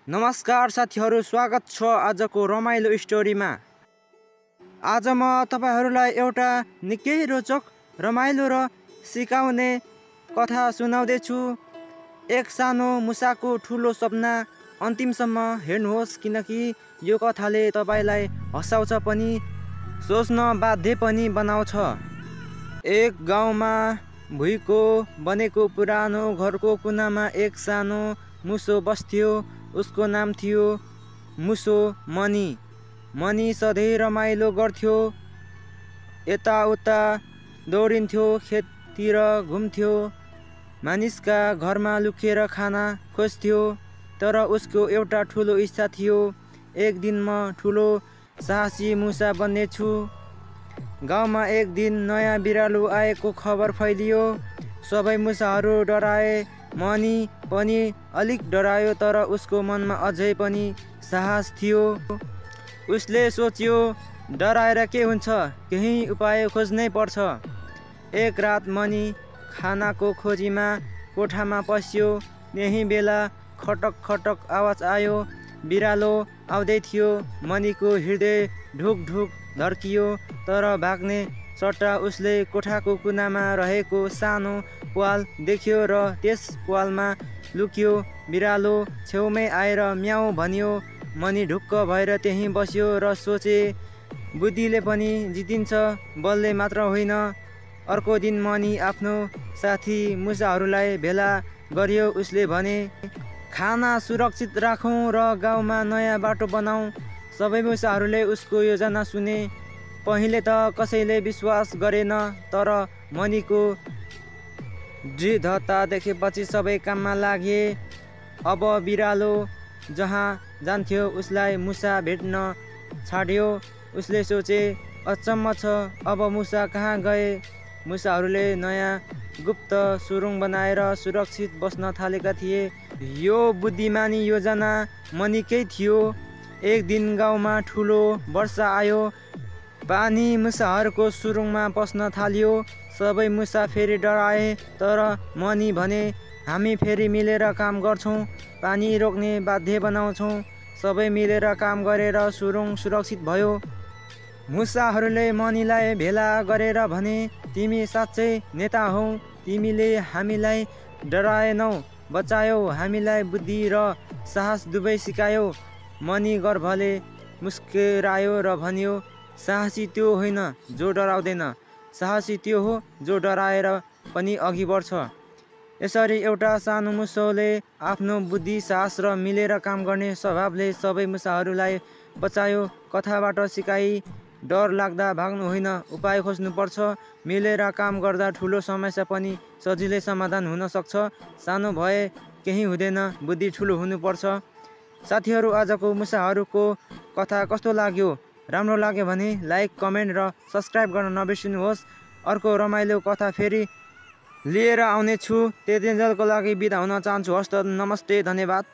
नमस्कार साथीहरू, स्वागत छ आजको रमाइलो स्टोरीमा। आज म तपाईहरूलाई एउटा निकै रोचक, रमाइलो र सिकाउने कथा सुनाउँदैछु। एक सानो मुसाको ठुलो सपना। अन्तिमसम्म हेर्नुहोस्, किनकि यो कथाले तपाईलाई हँसाउँछ पनि, सोच्न बाध्य पनि बनाउँछ। एक गाउँमा भुइँको बनेको पुरानो घरको कुनामा एक सानो मुसो बस्थ्यो। उसको नाम थियो मुसो मनी। मनी सधैँ रमाइलो गर्थ्यो, यताउता दौडिन्थ्यो, खेततिर घुम्थ्यो, मानिसका घरमा लुकेर खाना खोज्थ्यो। तर उसको एउटा ठुलो इच्छा थियो, एक दिन म ठुलो साहसी मुसा बन्नेछु। गाउँमा एक दिन नयाँ बिरालो आएको खबर फैलियो। सबै मुसाहरू डराए, मनी पनि अलिक डरायो, तर उसको मनमा अझै पनि साहस थियो। उसले सोच्यो, डराएर के हुन्छ, केही उपाय खोज्नै पर्छ। एक रात मनी खानाको खोजीमा कोठामा पस्यो। यही बेला खटक खटक आवाज आयो। बिरालो आउँदै थियो। मनीको हृदय ढुक ढुक धड्कियो, तर भाग्ने सट्टा उसले कोठाको कुनामा रहेको सानो प्वाल देख्यो र त्यस प्वालमा लुक्यो। बिरालो छेउमै आएर म्याउ भन्यो। मनी ढुक्क भएर त्यहीँ बस्यो र सोचे, बुद्धिले पनि जितिन्छ, बलले मात्र होइन। अर्को दिन मनी आफ्नो साथी मुसाहरूलाई भेला गर्यो। उसले भने, खाना सुरक्षित राखौँ र गाउँमा नयाँ बाटो बनाऊ। सबै मुसाहरूले उसको योजना सुने। पहिले त कसैले विश्वास गरेन, तर मनीको दृढता देखेपछि सबै काममा लागे। अब बिरालो जहाँ जान्थ्यो उसलाई मुसा भेट्न छाड्यो। उसले सोचे, अचम्म छ, अब मुसा कहाँ गए? मुसाहरूले नयाँ गुप्त सुरुङ बनाएर सुरक्षित बस्न थालेका थिए। यो बुद्धिमानी योजना मनीकै थियो। एक दिन गाउँमा ठुलो वर्षा आयो। पानी मुसाहरूको सुरुङमा पस्न थाल्यो। सबै मुसा फेरि डराए, तर मनी भने, हामी फेरि मिलेर काम गर्छौँ, पानी रोक्ने बाध्य बनाउँछौँ। सबै मिलेर काम गरेर सुरुङ सुरक्षित भयो। मुसाहरूले मनीलाई भेला गरेर भने, तिमी साँच्चै नेता हौ, तिमीले हामीलाई डराएनौ, बचायौ, हामीलाई बुद्धि र साहस दुवै सिकायौ। मनी गर्वले मुस्कुरायो र भन्यो, साहसी त्यो होइन जो डराउँदैन, साहसी त्यो हो जो डराएर पनि अघि बढ्छ। यसरी एउटा सानो मुसोले आफ्नो बुद्धि, साहस र मिलेर काम गर्ने स्वभावले सबै मुसाहरूलाई बचायो। कथाबाट सिकाइ, डर लाग्दा भाग्नु होइन, उपाय खोज्नुपर्छ। मिलेर काम गर्दा ठुलो समस्या पनि सजिलै समाधान हुन सक्छ। सानो भए केही हुँदैन, बुद्धि ठुलो हुनुपर्छ। साथीहरू, आजको मुसाहरूको कथा कस्तो लाग्यो? राम्रो लाग्यो भने लाइक, कमेन्ट र सब्सक्राइब गर्न नबिर्सिनुहोस्। अर्को रमाइलो कथा फेरि लिएर आउनेछु। त्यतिन्जेलको लागि बिदा हुन चाहन्छु। हस्त, नमस्ते, धन्यवाद।